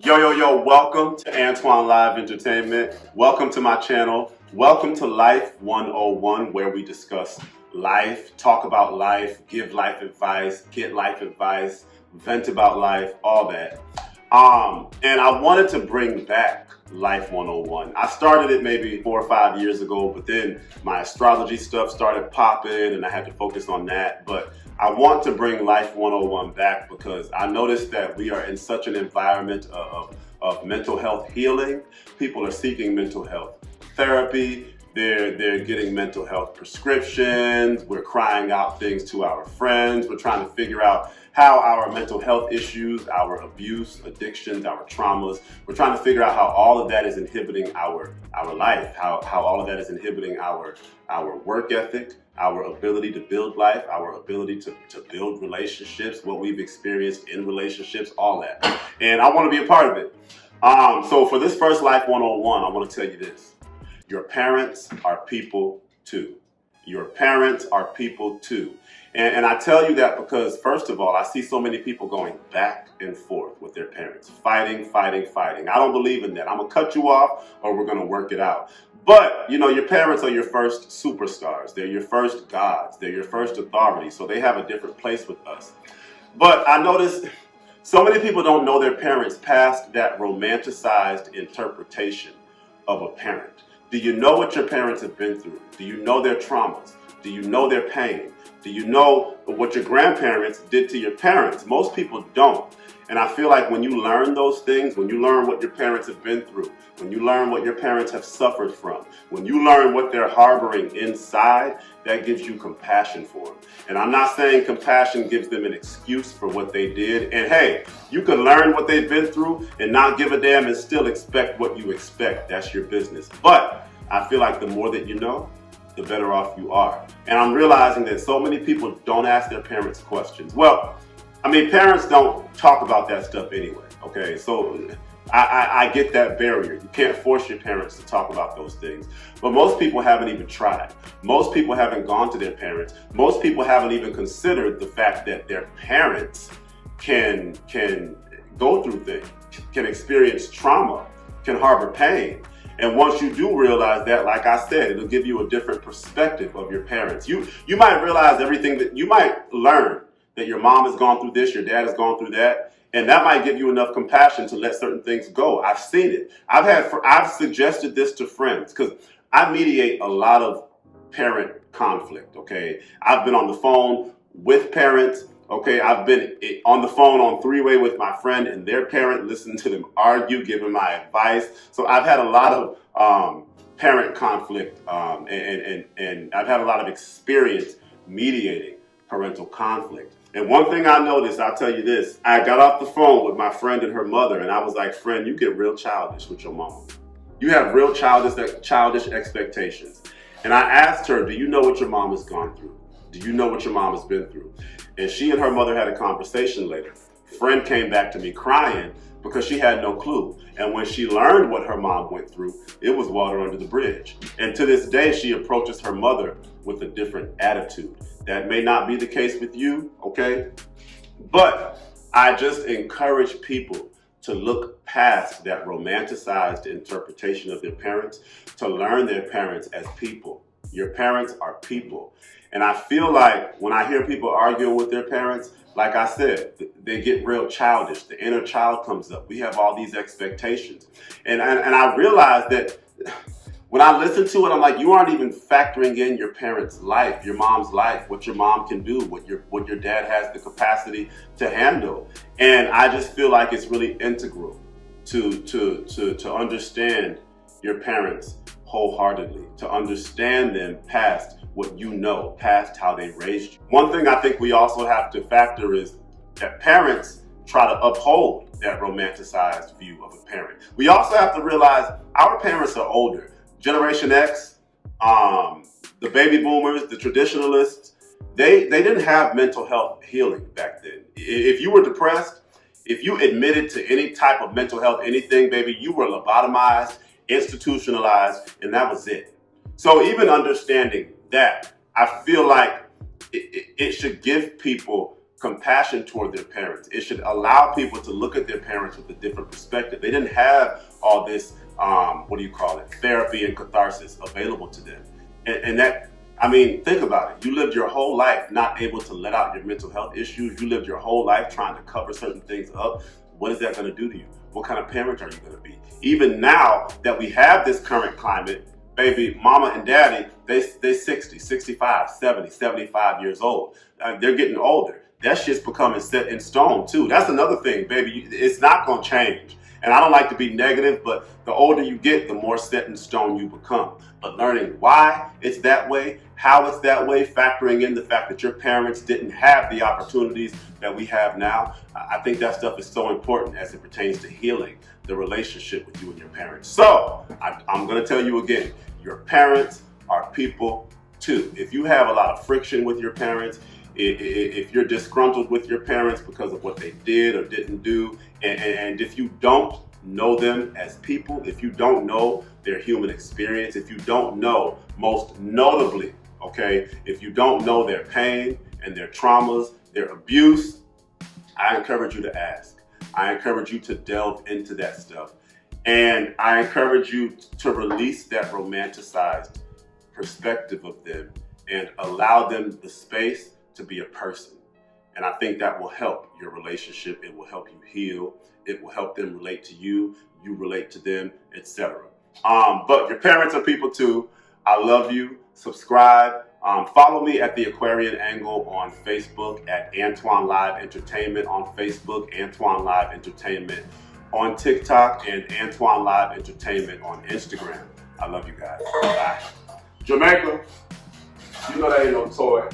Yo, welcome to Antoine Live Entertainment. Welcome to my channel. Welcome to Life 101, where we discuss life, talk about life, give life advice, get life advice, vent about life, all that. And I wanted to bring back Life 101. I started it maybe 4 or 5 years ago, but then my astrology stuff started popping and I had to focus on that. But I want to bring Life 101 back because I noticed that we are in such an environment of mental health healing. People are seeking mental health therapy. They're getting mental health prescriptions. We're crying out things to our friends. We're trying to figure out how our mental health issues, our abuse, addictions, our traumas, we're trying to figure out how all of that is inhibiting our life, how all of that is inhibiting our work ethic, our ability to build life, our ability to build relationships, what we've experienced in relationships, all that. And I want to be a part of it. So for this first Life 101, I want to tell you this. Your parents are people too. Your parents are people too. And I tell you that because, first of all, I see so many people going back and forth with their parents, fighting. I don't believe in that. I'm going to cut you off or we're going to work it out. But, you know, your parents are your first superstars. They're your first gods. They're your first authority. So they have a different place with us. But I noticed so many people don't know their parents past that romanticized interpretation of a parent. Do you know what your parents have been through? Do you know their traumas? Do you know their pain? Do you know what your grandparents did to your parents? Most people don't. And I feel like when you learn those things, when you learn what your parents have been through, when you learn what your parents have suffered from, when you learn what they're harboring inside, that gives you compassion for them. And I'm not saying compassion gives them an excuse for what they did. And hey, you can learn what they've been through and not give a damn and still expect what you expect. That's your business. But I feel like the more that you know, the better off you are. And I'm realizing that so many people don't ask their parents questions. Well, I mean, parents don't talk about that stuff anyway, okay? So I get that barrier. You can't force your parents to talk about those things. But most people haven't even tried. Most people haven't gone to their parents. Most people haven't even considered the fact that their parents can go through things, can experience trauma, can harbor pain. And once you do realize that, like I said, it'll give you a different perspective of your parents. You might realize everything that you might learn that your mom has gone through this, your dad has gone through that, and that might give you enough compassion to let certain things go. I've seen it. I've suggested this to friends because I mediate a lot of parent conflict, okay? I've been on the phone with parents. Okay, I've been on the phone on three-way with my friend and their parent, listening to them argue, giving my advice. So I've had a lot of parent conflict and I've had a lot of experience mediating parental conflict. And one thing I noticed, I'll tell you this, I got off the phone with my friend and her mother and I was like, friend, you get real childish with your mom. You have real childish expectations. And I asked her, do you know what your mom has gone through? Do you know what your mom has been through? And she and her mother had a conversation later. Friend came back to me crying because she had no clue. And when she learned what her mom went through, it was water under the bridge. And to this day, she approaches her mother with a different attitude. That may not be the case with you, okay? But I just encourage people to look past that romanticized interpretation of their parents, to learn their parents as people. Your parents are people. And I feel like when I hear people arguing with their parents, like I said, they get real childish. The inner child comes up. We have all these expectations. And I realize that when I listen to it, I'm like, you aren't even factoring in your parents' life, your mom's life, what your mom can do, what your dad has the capacity to handle. And I just feel like it's really integral to understand your parents wholeheartedly, to understand them past what you know, past how they raised you. One thing I think we also have to factor is that parents try to uphold that romanticized view of a parent. We also have to realize our parents are older. Generation X, the baby boomers, the traditionalists, they didn't have mental health healing back then. If you were depressed, if you admitted to any type of mental health, anything, baby, you were lobotomized, institutionalized, and that was it. So even understanding that, I feel like it should give people compassion toward their parents. It should allow people to look at their parents with a different perspective. They didn't have all this, therapy and catharsis available to them. And that, I mean, think about it. You lived your whole life not able to let out your mental health issues. You lived your whole life trying to cover certain things up. What is that going to do to you? What kind of parent are you going to be? Even now that we have this current climate, baby, mama and daddy, they 60, 65, 70, 75 years old. They're getting older. That shit's becoming set in stone too. That's another thing, baby. It's not going to change. And I don't like to be negative, but the older you get, the more set in stone you become. But learning why it's that way, how it's that way, factoring in the fact that your parents didn't have the opportunities that we have now, I think that stuff is so important as it pertains to healing the relationship with you and your parents. So I'm going to tell you again, your parents are people too. If you have a lot of friction with your parents, if you're disgruntled with your parents because of what they did or didn't do, and if you don't know them as people, if you don't know their human experience, if you don't know, most notably, okay, if you don't know their pain and their traumas, their abuse, I encourage you to ask. I encourage you to delve into that stuff. And I encourage you to release that romanticized perspective of them and allow them the space to be a person. And I think that will help your relationship. It will help you heal. It will help them relate to you. You relate to them, etc. But your parents are people too. I love you. Subscribe. Follow me at The Aquarian Angle on Facebook, at Antoine Live Entertainment on Facebook, Antoine Live Entertainment on TikTok, and Antoine Live Entertainment on Instagram. I love you guys. Bye. Jamaica, you know that ain't no toy.